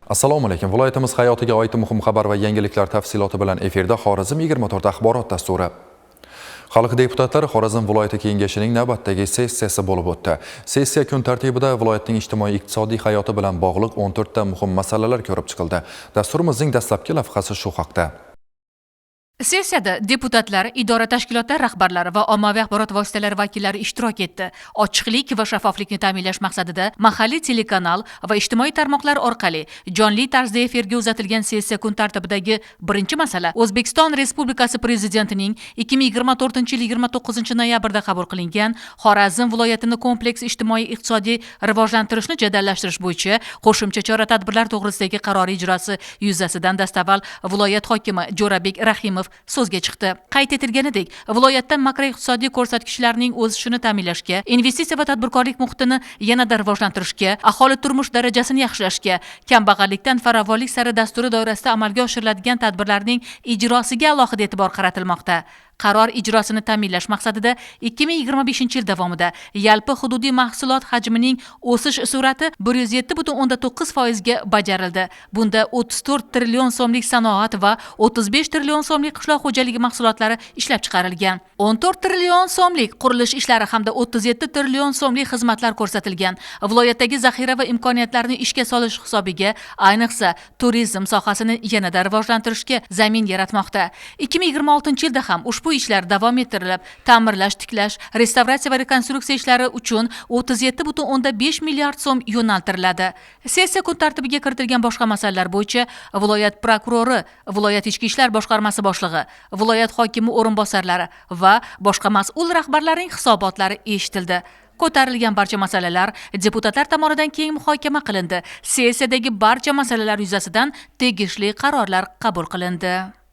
Assalomu alaykum. Viloyatimiz hayotiga oid muhim xabar va yangiliklar tafsiloti bilan efirda Xorazm 24 axborot dasturi. Xalq deputatlari Xorazm viloyati kengashining navbatdagi sessiyasi bo'lib o'tdi. Sessiya kun tartibida viloyatning ijtimoiy-iqtisodiy hayoti bilan bog'liq 14 ta muhim masalalar ko'rib chiqildi. Dasturimizning dastlabki lavhasi shu haqda. Sessiyada deputatlar, idora tashkilotlar rahbarlari va ommaviy axborot vositalari vakillari ishtirok etdi. Ochiqlik va shaffoflikni ta'minlash maqsadida mahalliy telekanal va ijtimoiy tarmoqlar orqali jonli tarzda efirga uzatilgan sessiya kun tartibidagi birinchi masala O'zbekiston Respublikasi Prezidentining 2024-yil 29 noyabrda qabul qilingan Xorazm viloyatini kompleks ijtimoiy-iqtisodiy rivojlantirishni jadallashtirish bo'yicha qo'shimcha chora-tadbirlar to'g'risidagi qaror ijrosi yuzasidan dastavval viloyat hokimi Jo'rabek Rahimov so'zga chiqdi. Qayd etilganidek, viloyatda makroiqtisodiy ko'rsatkichlarning o'sishini ta'minlashga, investitsiya va tadbirkorlik muhitini yanada rivojlantirishga, aholi turmush darajasini yaxshilashga, kambag'allikdan farovonlik sari dasturi doirasida amalga oshiriladigan tadbirlarning ijrosiga alohida e'tibor qaratilmoqda. Qaror ijrosini ta'minlash maqsadida 2025-yil davomida yalpi hududiy mahsulot hajmining o'sish sur'ati 107,9% ga bajarildi. Bunda 34 trillion so'mlik sanoat va 35 trillion so'mlik qishloq xo'jaligi mahsulotlari ishlab chiqarilgan. 14 trillion so'mlik qurilish ishlari hamda 37 trillion so'mlik xizmatlar ko'rsatilgan. Viloyatdagi zaxira va imkoniyatlarni ishga solish hisobiga, ayniqsa turizm sohasini yanada rivojlantirishga zamin yaratmoqda. 2026-yilda ham ushbu ishlar davom ettirilib, ta'mirlash, tiklash, restavratsiya va rekonstruksiya ishlari uchun 37,5 milliard so'm yo'naltiriladi. Sessiya kun tartibiga kiritilgan boshqa masalalar bo'yicha viloyat prokurori, viloyat ichki ishlar boshqarmasi boshlig'i, viloyat hokimi o'rinbosarlari va boshqa mas'ul rahbarlarning hisobotlari eshitildi. Ko'tarilgan barcha masalalar deputatlar tomonidan keng muhokama qilindi. Sessiyadagi barcha masalalar yuzasidan tegishli qarorlar qabul qilindi.